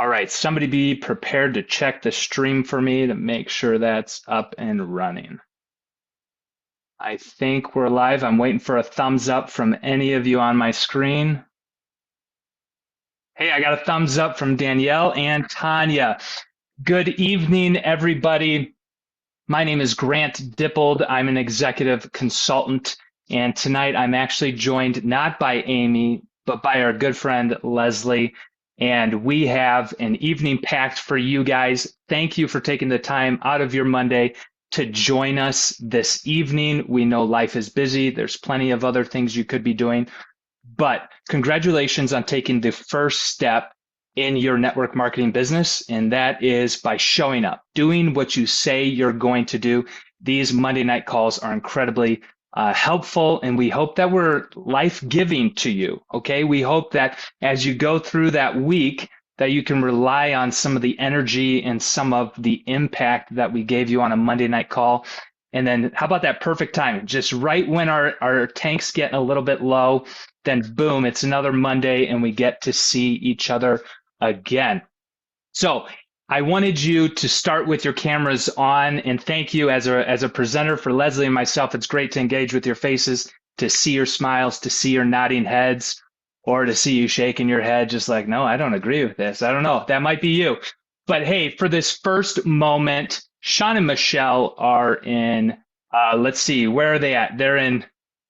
All right, somebody be prepared to check the stream for me to make sure that's up and running. I think we're live. I'm waiting for a thumbs up from any of you on my screen. Hey, I got a thumbs up from Danielle and Tanya. Good evening, everybody. My name is Grant Dippold. I'm an executive consultant, and tonight I'm actually joined not by Amy, but by our good friend Leslie. And we have an evening packed for you guys. Thank you for taking the time out of your Monday to join us this evening. We know life is busy. There's plenty of other things you could be doing, but congratulations on taking the first step in your network marketing business, and that is by showing up, doing what you say you're going to do. These Monday night calls are incredibly helpful, and we hope that we're life-giving to you, okay? We hope that as you go through that week, that you can rely on some of the energy and some of the impact that we gave you on a Monday night call. And then how about that perfect time? Just right when our tank's getting a little bit low, then boom, it's another Monday and we get to see each other again. So I wanted you to start with your cameras on, and thank you as a presenter for Leslie and myself. It's great to engage with your faces, to see your smiles, to see your nodding heads, or to see you shaking your head just like, no, I don't agree with this. I don't know. That might be you. But hey, for this first moment, Sean and Michelle are in, let's see, where are they at? Are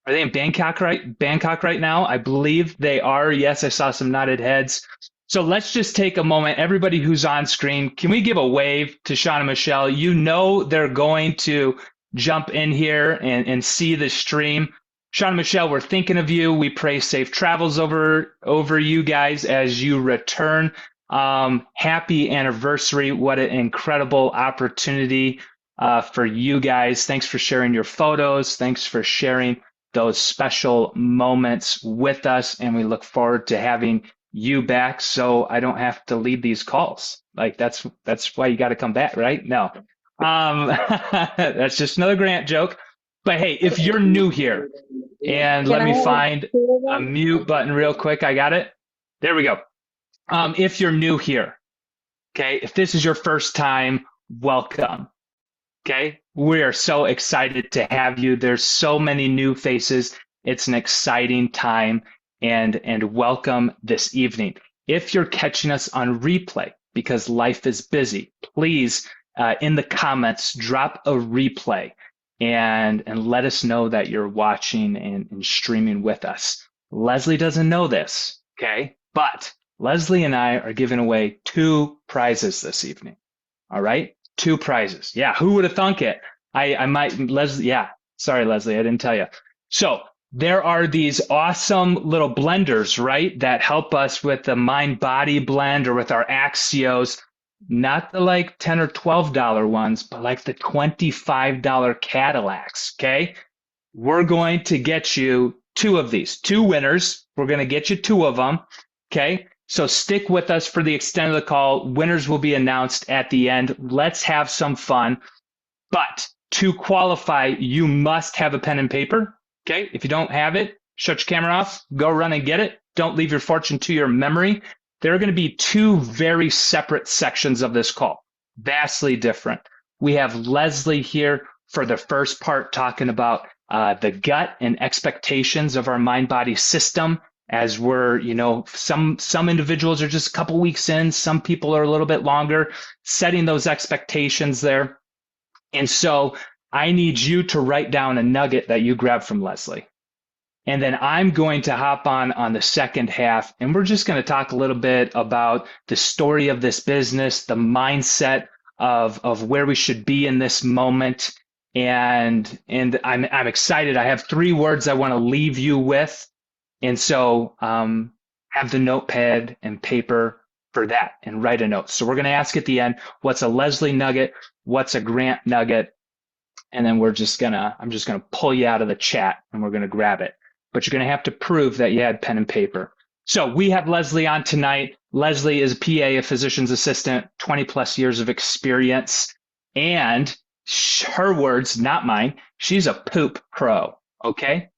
they in Bangkok right now? I believe they are. Yes, I saw some nodded heads. So let's just take a moment. Everybody who's on screen, can we give a wave to Sean and Michelle? You know they're going to jump in here and see the stream. Sean and Michelle, we're thinking of you. We pray safe travels over you guys as you return. Happy anniversary. What an incredible opportunity for you guys. Thanks for sharing your photos. Thanks for sharing those special moments with us. And we look forward to having you back so I don't have to lead these calls. Like that's why you got to come back, right? No. That's just another Grant joke. But hey, if you're new here, and let me find a mute button real quick. I got it. There we go. If you're new here, okay, if this is your first time, welcome. Okay, we are so excited to have you. There's so many new faces. It's an exciting time, and welcome this evening. If you're catching us on replay because life is busy, please in the comments drop a replay and let us know that you're watching and streaming with us. Leslie doesn't know this, okay? But Leslie and I are giving away 2 prizes this evening. All right? 2 prizes. Yeah, who would have thunk it? I might, Leslie, yeah. Sorry, Leslie, I didn't tell you. So there are these awesome little blenders, right, that help us with the mind-body blend or with our Axios. Not the like $10 or $12 ones, but like the $25 Cadillacs, okay? We're going to get you 2 of these, 2 winners. We're going to get you 2 of them, okay? So stick with us for the extent of the call. Winners will be announced at the end. Let's have some fun. But to qualify, you must have a pen and paper, okay? If you don't have it, shut your camera off, go run and get it. Don't leave your fortune to your memory. There are going to be 2 very separate sections of this call, vastly different. We have Leslie here for the first part talking about the gut and expectations of our mind-body system as we're, some individuals are just a couple weeks in, some people are a little bit longer, setting those expectations there. And so I need you to write down a nugget that you grab from Leslie. And then I'm going to hop on the second half, and we're just going to talk a little bit about the story of this business, the mindset of where we should be in this moment. And I'm excited. I have 3 words I want to leave you with. And so have the notepad and paper for that and write a note. So we're going to ask at the end, what's a Leslie nugget? What's a Grant nugget? And then I'm just going to pull you out of the chat and we're going to grab it. But you're going to have to prove that you had pen and paper. So we have Leslie on tonight. Leslie is a PA, a physician's assistant, 20 plus years of experience. And her words, not mine, she's a poop pro, okay?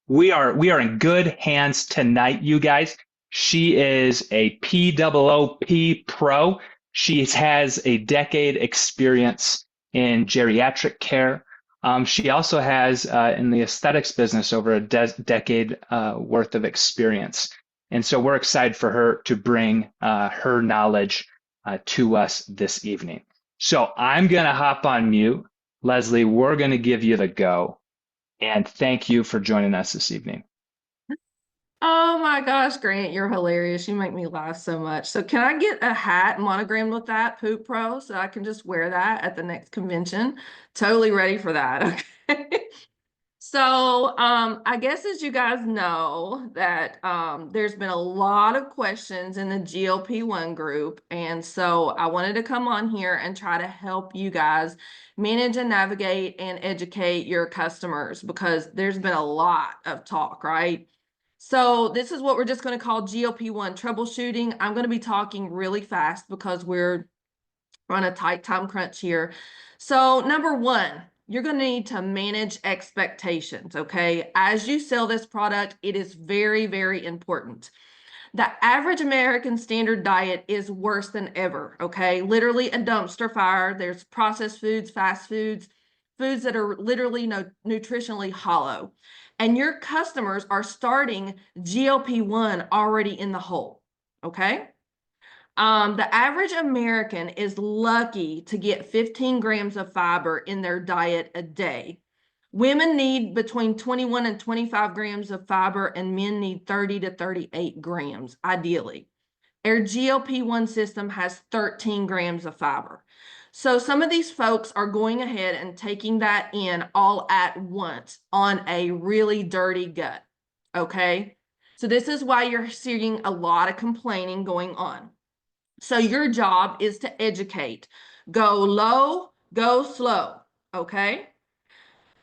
We are in good hands tonight, you guys. She is a POOP pro. She has a decade experience in geriatric care. She also has in the aesthetics business over a decade worth of experience. And so we're excited for her to bring her knowledge to us this evening. So I'm going to hop on mute. Leslie, we're going to give you the go. And thank you for joining us this evening. Oh my gosh, Grant, you're hilarious. You make me laugh so much. So can I get a hat monogrammed with that, Poop Pro, so I can just wear that at the next convention? Totally ready for that. Okay. So I guess as you guys know that there's been a lot of questions in the GLP-1 group. And so I wanted to come on here and try to help you guys manage and navigate and educate your customers because there's been a lot of talk, right? So this is what we're just going to call GLP-1 troubleshooting. I'm going to be talking really fast because we're on a tight time crunch here. So number one, you're going to need to manage expectations, okay? As you sell this product, it is very, very important. The average American standard diet is worse than ever, okay? Literally a dumpster fire. There's processed foods, fast foods, foods that are literally nutritionally hollow. And your customers are starting GLP-1 already in the hole, okay? The average American is lucky to get 15 grams of fiber in their diet a day. Women need between 21 and 25 grams of fiber, and men need 30 to 38 grams, ideally. Our GLP-1 system has 13 grams of fiber. So some of these folks are going ahead and taking that in all at once on a really dirty gut, okay? So this is why you're seeing a lot of complaining going on. So your job is to educate. Go low, go slow, okay?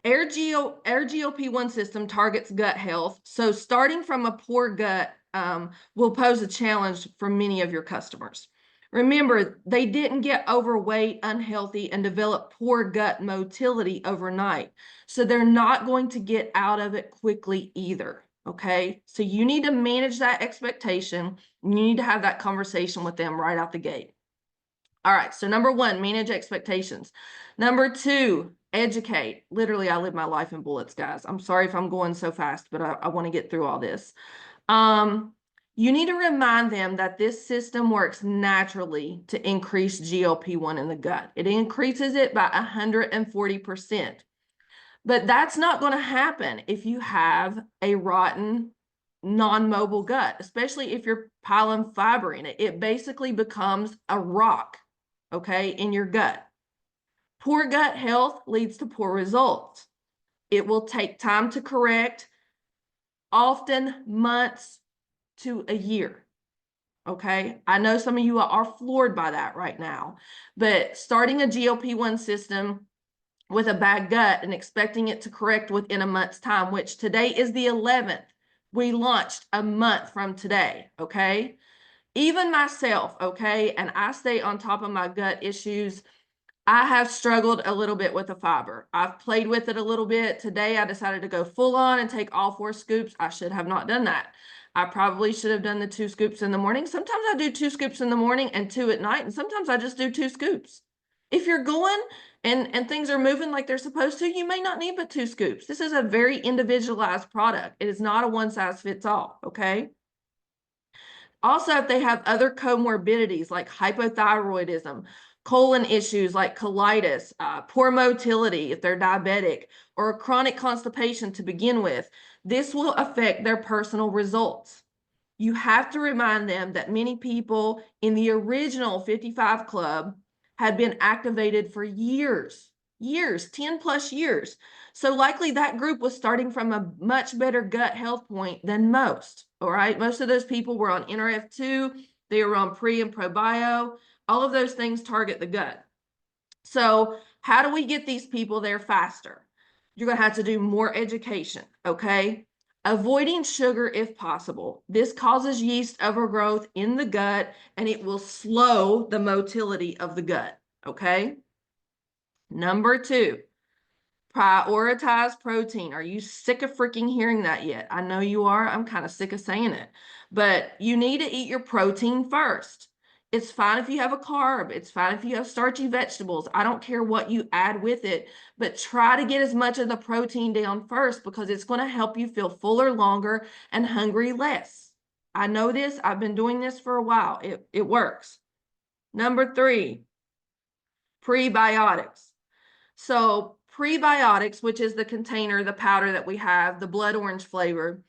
Our GLP-1 system targets gut health. So starting from a poor gut will pose a challenge for many of your customers. Remember, they didn't get overweight, unhealthy, and develop poor gut motility overnight. So they're not going to get out of it quickly either. Okay, so you need to manage that expectation. You need to have that conversation with them right out the gate. All right, so number one, manage expectations. Number two, educate. Literally, I live my life in bullets, guys. I'm sorry if I'm going so fast, but I want to get through all this. You need to remind them that this system works naturally to increase GLP-1 in the gut. It increases it by 140%. But that's not going to happen if you have a rotten, non-mobile gut, especially if you're piling fiber in it. It basically becomes a rock, okay, in your gut. Poor gut health leads to poor results. It will take time to correct, often months to a year. Okay, I know some of you are floored by that right now, but starting a GLP-1 system with a bad gut and expecting it to correct within a month's time, which today is the 11th. We launched a month from today, okay? Even myself, okay, and I stay on top of my gut issues. I have struggled a little bit with the fiber. I've played with it a little bit. Today, I decided to go full on and take all 4 scoops. I should have not done that. I probably should have done the 2 scoops in the morning. Sometimes I do 2 scoops in the morning and 2 at night, and sometimes I just do 2 scoops. If you're going and things are moving like they're supposed to, you may not need but 2 scoops. This is a very individualized product. It is not a one size fits all, okay? Also, if they have other comorbidities like hypothyroidism, colon issues like colitis, poor motility if they're diabetic, or chronic constipation to begin with, this will affect their personal results. You have to remind them that many people in the original 55 Club had been activated for years, 10 plus years. So likely that group was starting from a much better gut health point than most, all right? Most of those people were on NRF2, they were on pre and probio. All of those things target the gut. So how do we get these people there faster? You're going to have to do more education, okay? Avoiding sugar if possible. This causes yeast overgrowth in the gut and it will slow the motility of the gut, okay? Number 2, prioritize protein. Are you sick of freaking hearing that yet? I know you are. I'm kind of sick of saying it. but you need to eat your protein first. It's fine if you have a carb. It's fine if you have starchy vegetables. I don't care what you add with it, but try to get as much of the protein down first because it's going to help you feel fuller longer and hungry less. I know this. I've been doing this for a while. It works. Number 3, prebiotics. So prebiotics, which is the container, the powder that we have, the blood orange flavor,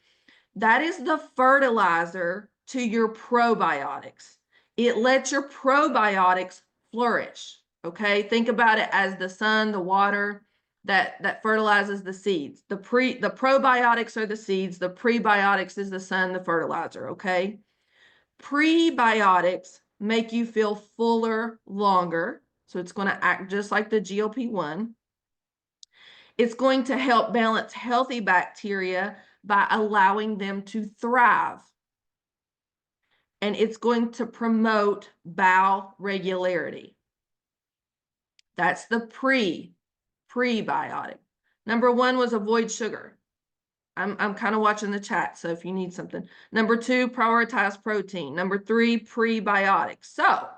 that is the fertilizer to your probiotics. It lets your probiotics flourish. Okay, think about it as the sun, the water that fertilizes the seeds. The probiotics are the seeds, the prebiotics is the sun, the fertilizer. Okay, prebiotics make you feel fuller longer, so it's going to act just like the GLP-1. It's going to help balance healthy bacteria by allowing them to thrive. And it's going to promote bowel regularity. That's the prebiotic. Number 1 was avoid sugar. I'm kind of watching the chat, so if you need something. Number 2, prioritize protein. Number 3, prebiotics. So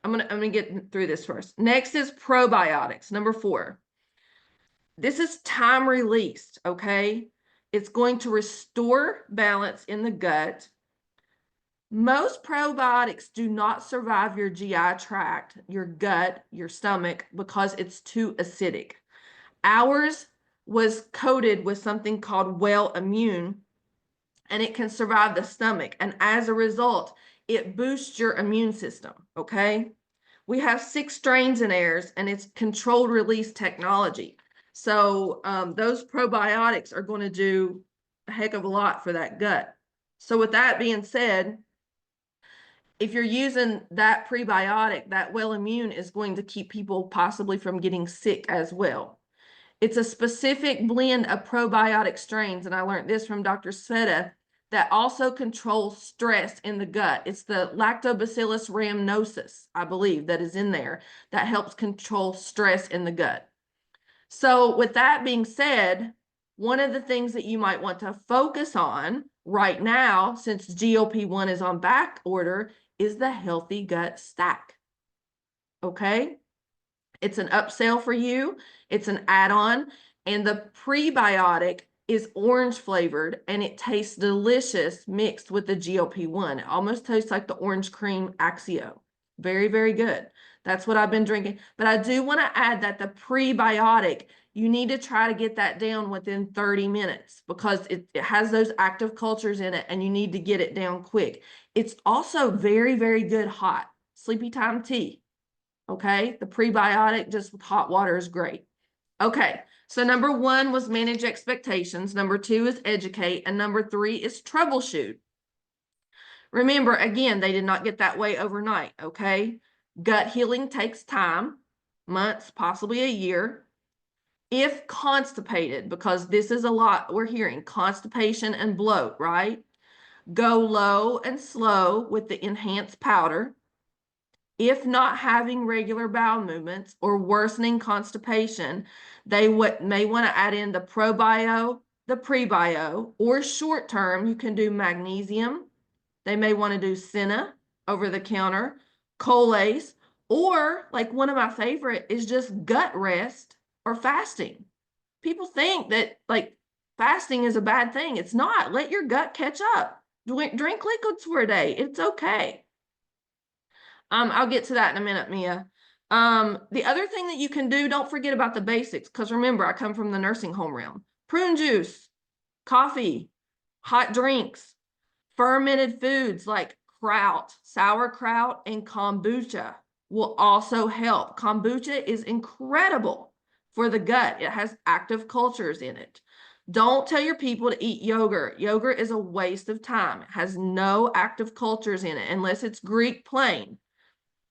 I'm gonna get through this first. Next is probiotics. Number 4. This is time released, okay? It's going to restore balance in the gut. Most probiotics do not survive your GI tract, your gut, your stomach, because it's too acidic. Ours was coated with something called Well Immune, and it can survive the stomach. And as a result, it boosts your immune system, okay? We have 6 strains in ours, and it's controlled release technology. So those probiotics are going to do a heck of a lot for that gut. So with that being said, if you're using that prebiotic, that Well Immune is going to keep people possibly from getting sick as well. It's a specific blend of probiotic strains, and I learned this from Dr. Sveta, that also controls stress in the gut. It's the Lactobacillus rhamnosus, I believe, that is in there that helps control stress in the gut. So with that being said, one of the things that you might want to focus on right now, since GLP-1 is on back order, is the Healthy Gut Stack. Okay? It's an upsell for you. It's an add-on. And the prebiotic is orange flavored and it tastes delicious mixed with the GLP-1. It almost tastes like the orange cream Axio. Very, very good. That's what I've been drinking. But I do want to add that the prebiotic, you need to try to get that down within 30 minutes because it has those active cultures in it and you need to get it down quick. It's also very, very good hot. Sleepy time tea. Okay, the prebiotic just with hot water is great. Okay, so number 1 was manage expectations. Number 2 is educate. And number 3 is troubleshoot. Remember, again, they did not get that way overnight, okay? Gut healing takes time, months, possibly a year. If constipated, because this is a lot we're hearing, constipation and bloat, right? Go low and slow with the enhanced powder. If not having regular bowel movements or worsening constipation, they may want to add in the probio, the prebio, or short term, you can do magnesium. They may want to do senna over the counter, Colace, or like one of my favorite is just gut rest or fasting. People think that like fasting is a bad thing. It's not. Let your gut catch up. Drink liquids for a day. It's okay. I'll get to that in a minute, Mia. The other thing that you can do, don't forget about the basics, because remember, I come from the nursing home realm. Prune juice, coffee, hot drinks, fermented foods like kraut, sauerkraut, and kombucha will also help. Kombucha is incredible for the gut. It has active cultures in it. Don't tell your people to eat yogurt. Yogurt is a waste of time. It has no active cultures in it unless it's Greek plain.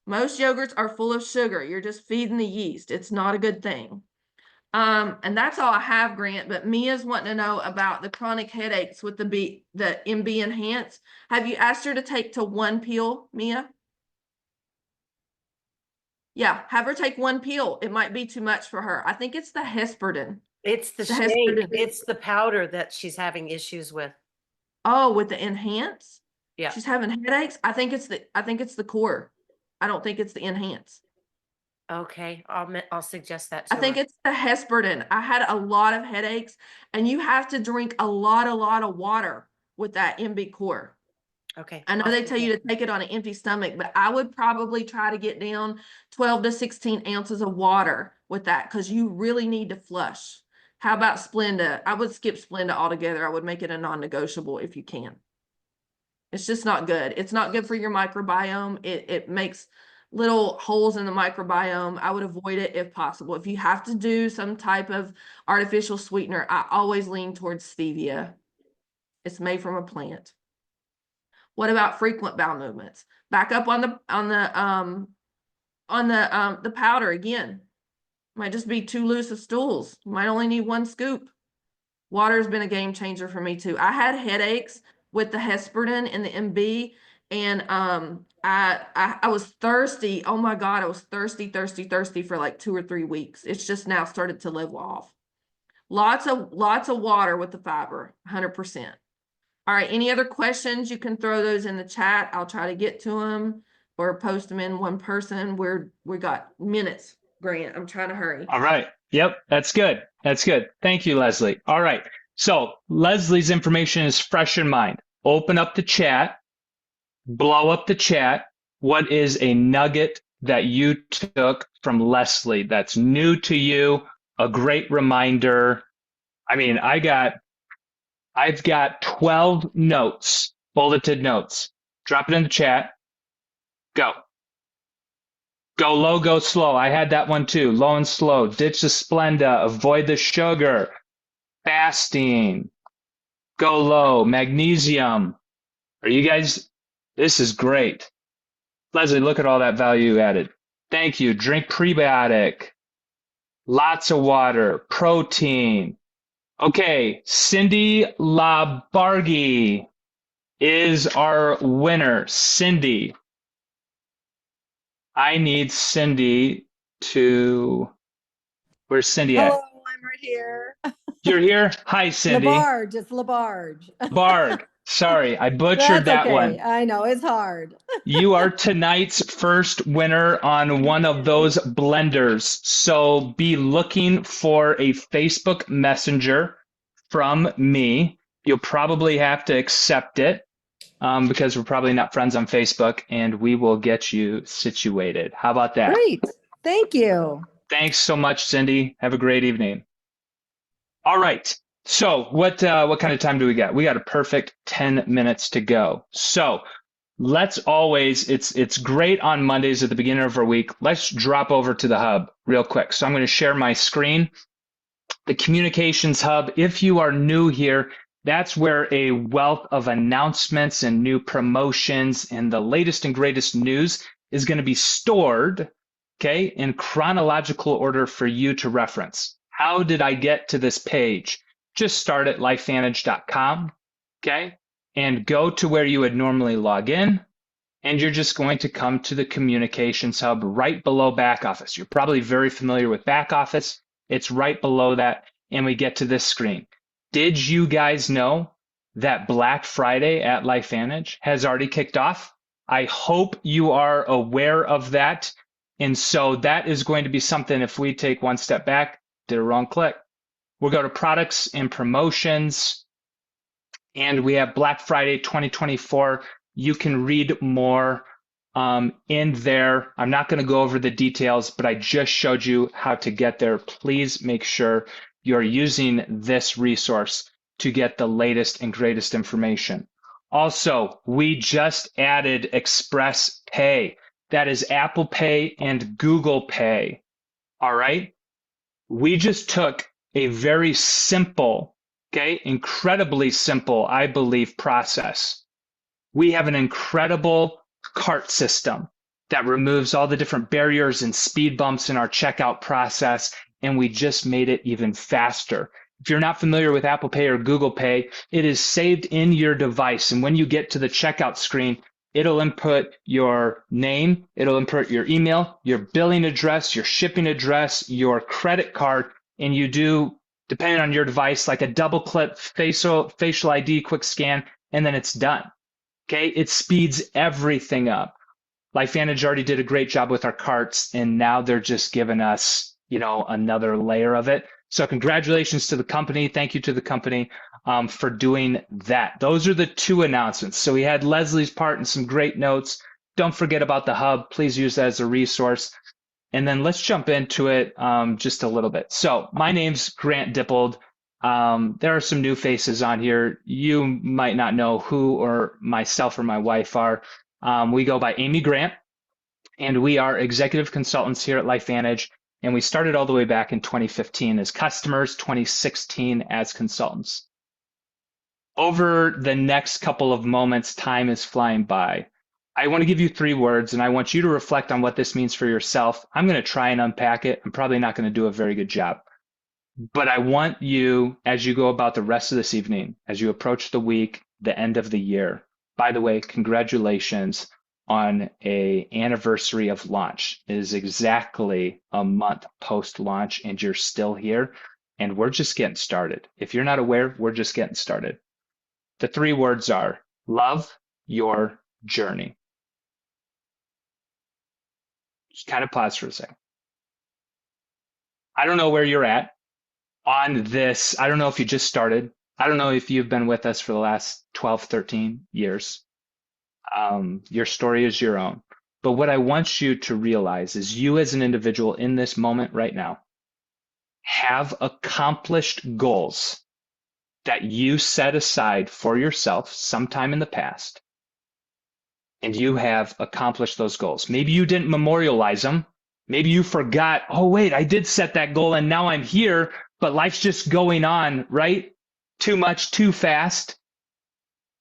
Most yogurts are full of sugar. You're just feeding the yeast. It's not a good thing. And that's all I have, Grant, but Mia's wanting to know about the chronic headaches with the MB Enhance. Have you asked her to take to 1 pill, Mia? Yeah, have her take 1 pill. It might be too much for her. I think it's the Hesperden. It's the shake. It's the powder that she's having issues with. Oh, with the Enhance? Yeah. She's having headaches. I think it's the core. I don't think it's the enhance. Okay. I'll suggest that I to think her. it's the hesperidin. I had a lot of headaches, and you have to drink a lot of water with that MB core. Okay. I know they tell you to take it on an empty stomach, but I would probably try to get down 12 to 16 ounces of water with that because you really need to flush. How about Splenda? I would skip Splenda altogether. I would make it a non-negotiable if you can. It's just not good. It's not good for your microbiome. It makes little holes in the microbiome. I would avoid it if possible. If you have to do some type of artificial sweetener, I always lean towards stevia. It's made from a plant. What about frequent bowel movements? Back up on the powder again. Might just be too loose of stools. Might only need 1 scoop. Water's been a game changer for me too. I had headaches with the hesperidin and the MB, and I was thirsty. Oh my God, I was thirsty for like 2 or 3 weeks. It's just now started to level off. Lots of water with the fiber, 100%. All right, any other questions? You can throw those in the chat. I'll try to get to them or post them in one person. We got minutes, Grant. I'm trying to hurry. All right. Yep, that's good. That's good. Thank you, Leslie. All right. So Leslie's information is fresh in mind. Open up the chat, blow up the chat. What is a nugget that you took from Leslie that's new to you? A great reminder. I mean, I've got 12 notes, bulleted notes. Drop it in the chat. Go. Go low, go slow. I had that one too. Low and slow. Ditch the Splenda. Avoid the sugar. Fasting. Go low. Magnesium. Are you guys? This is great. Leslie, look at all that value added. Thank you. Drink prebiotic. Lots of water. Protein. Okay. Cindy Labargi is our winner. Cindy. I need Cindy to. Where's Cindy at? Hello, I'm right here. You're here? Hi, Cindy. Labarge, it's Labarge. Barg. Sorry, I butchered That's that okay. one. I know it's hard. You are tonight's first winner on one of those blenders. So be looking for a Facebook Messenger from me. You'll probably have to accept it because we're probably not friends on Facebook, and we will get you situated. How about that? Great. Thank you. Thanks so much, Cindy. Have a great evening. All right. So what kind of time do we got? We got a perfect 10 minutes to go. So let's always, it's great on Mondays at the beginning of our week. Let's drop over to the hub real quick. So I'm going to share my screen. The communications hub, if you are new here, that's where a wealth of announcements and new promotions and the latest and greatest news is going to be stored, okay, in chronological order for you to reference. How did I get to this page? Just start at lifevantage.com, okay, and go to where you would normally log in, and you're just going to come to the communications hub right below back office. You're probably very familiar with back office. It's right below that, and we get to this screen. Did you guys know that Black Friday at LifeVantage has already kicked off? I hope you are aware of that. And so that is going to be something, if we take one step back, did a wrong click. We'll go to products and promotions, and we have Black Friday 2024. You can read more in there. I'm not going to go over the details, but I just showed you how to get there. Please make sure you're using this resource to get the latest and greatest information. Also, we just added Express Pay. That is Apple Pay and Google Pay. All right. We just took a very simple, okay, incredibly simple, I believe, process. We have an incredible cart system that removes all the different barriers and speed bumps in our checkout process, and we just made it even faster. If you're not familiar with Apple Pay or Google Pay, it is saved in your device, and when you get to the checkout screen, it'll input your name, it'll input your email, your billing address, your shipping address, your credit card, and you do, depending on your device, like a double click facial ID quick scan, and then it's done. Okay, it speeds everything up. LifeVantage already did a great job with our carts, and now they're just giving us, another layer of it. So congratulations to the company. Thank you to the company for doing that. Those are the two announcements. So we had Leslie's part and some great notes. Don't forget about the hub. Please use that as a resource. And then let's jump into it just a little bit. So my name's Grant Dippold. There are some new faces on here. You might not know who or myself or my wife are. We go by Amy Grant, and we are executive consultants here at LifeVantage. And we started all the way back in 2015 as customers, 2016 as consultants. Over the next couple of moments, time is flying by. I want to give you 3 words, and I want you to reflect on what this means for yourself. I'm going to try and unpack it. I'm probably not going to do a very good job. But I want you, as you go about the rest of this evening, as you approach the week, the end of the year, by the way, congratulations on an anniversary of launch. It is exactly a month post-launch, and you're still here, and we're just getting started. If you're not aware, we're just getting started. The 3 words are love your journey. Just kind of pause for a second. I don't know where you're at on this. I don't know if you just started. I don't know if you've been with us for the last 12, 13 years. Your story is your own. But what I want you to realize is you as an individual in this moment right now have accomplished goals that you set aside for yourself sometime in the past. And you have accomplished those goals. Maybe you didn't memorialize them. Maybe you forgot, oh, wait, I did set that goal and now I'm here, but life's just going on, right? Too much, too fast.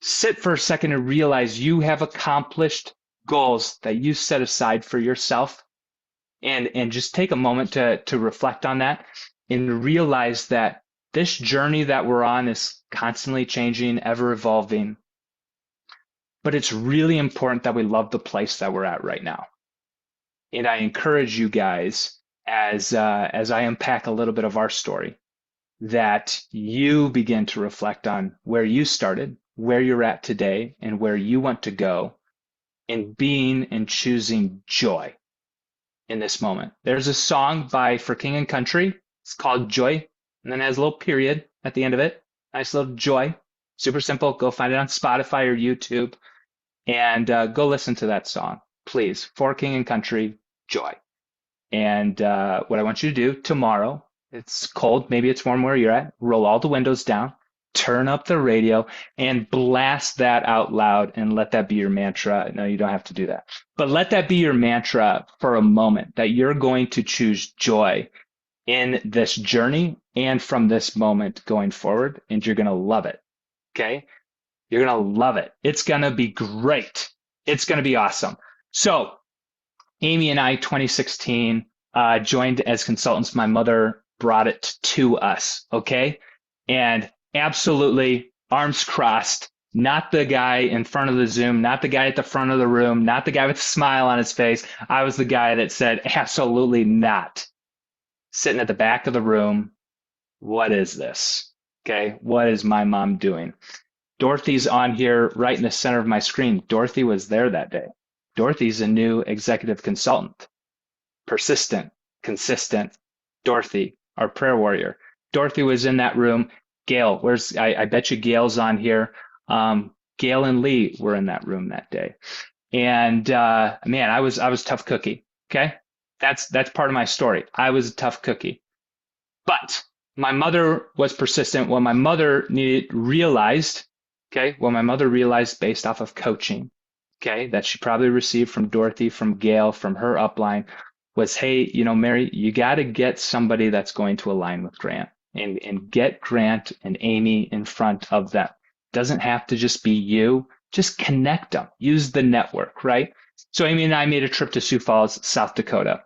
Sit for a second and realize you have accomplished goals that you set aside for yourself. And just take a moment to reflect on that and realize that this journey that we're on is constantly changing, ever evolving. But it's really important that we love the place that we're at right now. And I encourage you guys, as I unpack a little bit of our story, that you begin to reflect on where you started, where you're at today, and where you want to go, and being and choosing joy in this moment. There's a song by For King and Country. It's called Joy, and then it has a little period at the end of it. Nice little joy. Super simple. Go find it on Spotify or YouTube. And go listen to that song, please. For King and Country, Joy. And what I want you to do tomorrow, it's cold, maybe it's warm where you're at, roll all the windows down, turn up the radio, and blast that out loud and let that be your mantra. No, you don't have to do that. But let that be your mantra for a moment, that you're going to choose joy in this journey and from this moment going forward, and you're going to love it, okay? You're going to love it. It's going to be great. It's going to be awesome. So Amy and I, 2016, joined as consultants. My mother brought it to us, okay? And absolutely, arms crossed, not the guy in front of the Zoom, not the guy at the front of the room, not the guy with a smile on his face. I was the guy that said, absolutely not. Sitting at the back of the room, what is this? Okay, what is my mom doing? Dorothy's on here right in the center of my screen. Dorothy was there that day. Dorothy's a new executive consultant. Persistent, consistent. Dorothy, our prayer warrior. Dorothy was in that room. Gail, I bet you Gail's on here. Gail and Lee were in that room that day. And man, I was tough cookie. Okay? That's part of my story. I was a tough cookie. But my mother was persistent. What my mother realized based off of coaching, okay, that she probably received from Dorothy, from Gail, from her upline, was, hey, Mary, you got to get somebody that's going to align with Grant and get Grant and Amy in front of them. Doesn't have to just be you. Just connect them. Use the network, right? So Amy and I made a trip to Sioux Falls, South Dakota,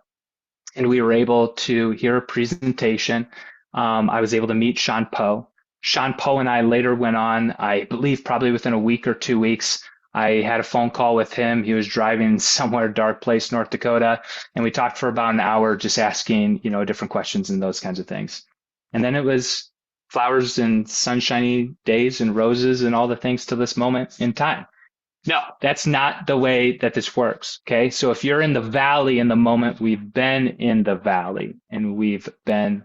and we were able to hear a presentation. I was able to meet Sean Poe. Sean Poe and I later went on, I believe probably within a week or 2 weeks, I had a phone call with him. He was driving somewhere dark place, North Dakota, and we talked for about an hour just asking, different questions and those kinds of things. And then it was flowers and sunshiny days and roses and all the things to this moment in time. No, that's not the way that this works. Okay. So if you're in the valley in the moment, we've been in the valley and we've been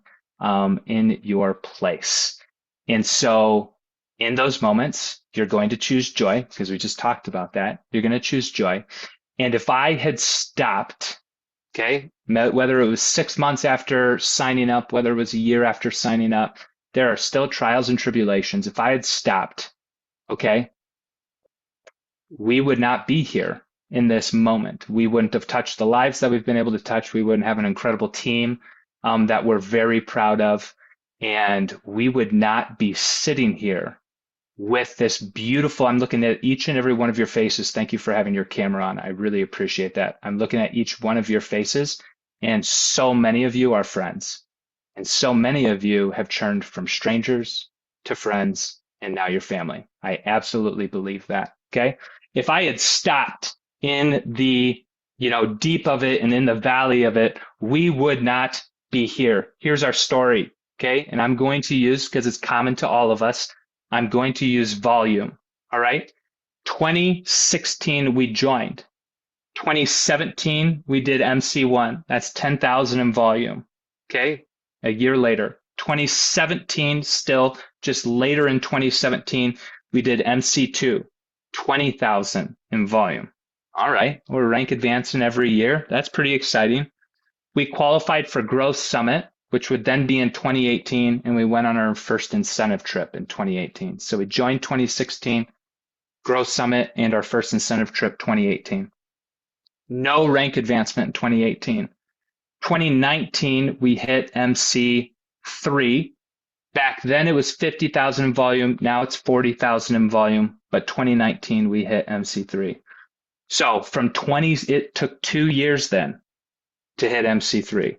in your place. And so in those moments, you're going to choose joy because we just talked about that. You're going to choose joy. And if I had stopped, okay, whether it was 6 months after signing up, whether it was a year after signing up, there are still trials and tribulations. If I had stopped, okay, we would not be here in this moment. We wouldn't have touched the lives that we've been able to touch. We wouldn't have an incredible team that we're very proud of. And we would not be sitting here with this beautiful, I'm looking at each and every one of your faces. Thank you for having your camera on. I really appreciate that. I'm looking at each one of your faces, and so many of you are friends. And so many of you have turned from strangers to friends, and now you're family. I absolutely believe that. Okay. If I had stopped in the, deep of it and in the valley of it, we would not be here. Here's our story. Okay. And I'm going to use, because it's common to all of us, I'm going to use volume. All right. 2016, we joined. 2017, we did MC1. That's 10,000 in volume. Okay. A year later, 2017, still just later in 2017, we did MC2, 20,000 in volume. All right. We're rank advancing every year. That's pretty exciting. We qualified for Growth Summit, which would then be in 2018, and we went on our first incentive trip in 2018. So we joined 2016, Growth Summit, and our first incentive trip 2018. No rank advancement in 2018. 2019, we hit MC3. Back then it was 50,000 in volume. Now it's 40,000 in volume. But 2019, we hit MC3. So from 20, it took 2 years then to hit MC3.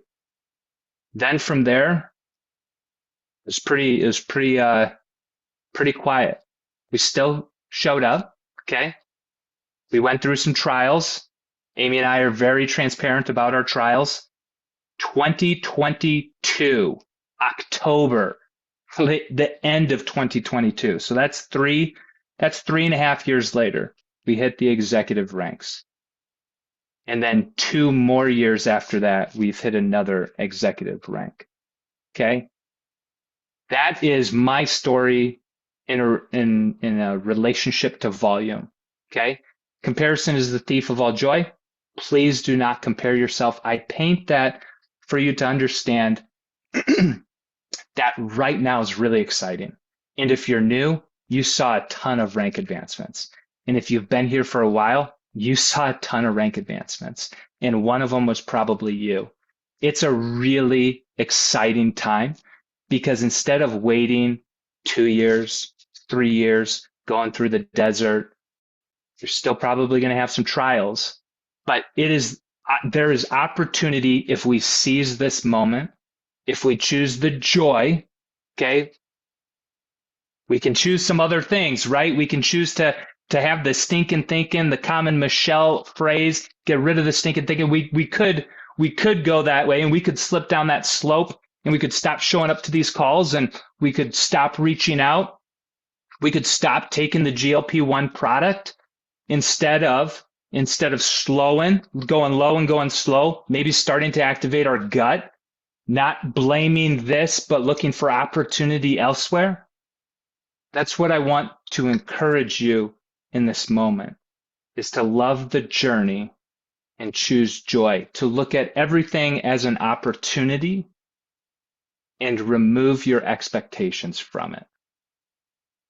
Then from there, it was pretty quiet. We still showed up. Okay. We went through some trials. Amy and I are very transparent about our trials. 2022, October, the end of 2022. So that's 3.5 years later, we hit the executive ranks. And then 2 more years after that, we've hit another executive rank. Okay. That is my story in a relationship to volume. Okay. Comparison is the thief of all joy. Please do not compare yourself. I paint that for you to understand that right now is really exciting. And if you're new, you saw a ton of rank advancements. And if you've been here for a while, you saw a ton of rank advancements. And one of them was probably you. It's a really exciting time because instead of waiting 2 years, 3 years, going through the desert, you're still probably going to have some trials, but there is opportunity if we seize this moment, if we choose the joy. Okay. We can choose some other things, right? We can choose to have the stinking thinking, the common Michelle phrase, get rid of the stinking thinking. We could go that way, and we could slip down that slope, and we could stop showing up to these calls, and we could stop reaching out. We could stop taking the GLP-1 product instead of slowing, going low and going slow, maybe starting to activate our gut, not blaming this, but looking for opportunity elsewhere. That's what I want to encourage you in this moment, is to love the journey and choose joy, to look at everything as an opportunity and remove your expectations from it.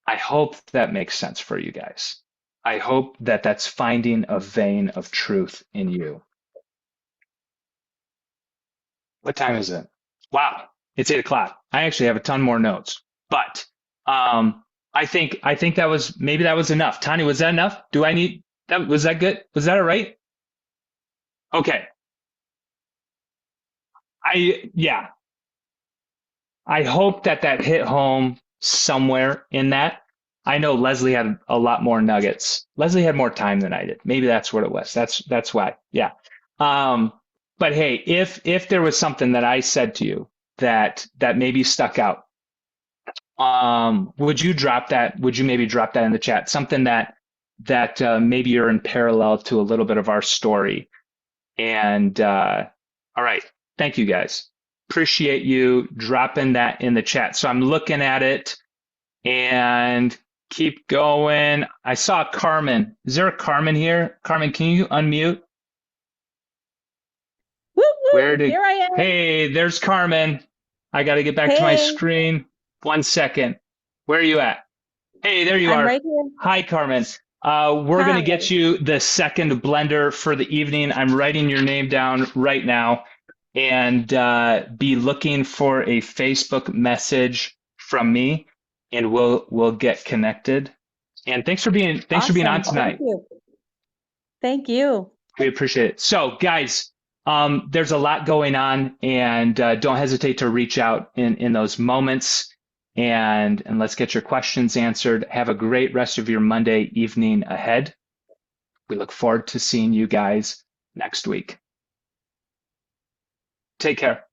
I hope that makes sense for you guys. I hope that that's finding a vein of truth in you. What time is it? Wow, it's 8 o'clock. I actually have a ton more notes, but I think that was enough. Tanya, was that enough? Do I need that? Was that good? Was that all right? Okay. I hope that hit home somewhere in that. I know Leslie had a lot more nuggets. Leslie had more time than I did. Maybe that's what it was. That's why. Yeah. But hey, if there was something that I said to you that maybe stuck out, would you drop that? Would you maybe drop that in the chat? Something that that maybe you're in parallel to a little bit of our story. And all right, thank you guys. Appreciate you dropping that in the chat. So I'm looking at it and keep going. I saw Carmen. Is there a Carmen here? Carmen, can you unmute? Woo, woo, Where did? here I am. Hey, there's Carmen. I got to get back to my Hey. screen. 1 second. Where are you at? Hey, there you I'm are. right here. Hi, Carmen. We're going to Hi. get you the second blender for the evening. I'm writing your name down right now, and be looking for a Facebook message from me, and we'll get connected. And thanks for being on Awesome. tonight. Thank you. Thank you. We appreciate it. So, guys, there's a lot going on, and don't hesitate to reach out in those moments. And let's get your questions answered. Have a great rest of your Monday evening ahead. We look forward to seeing you guys next week. Take care.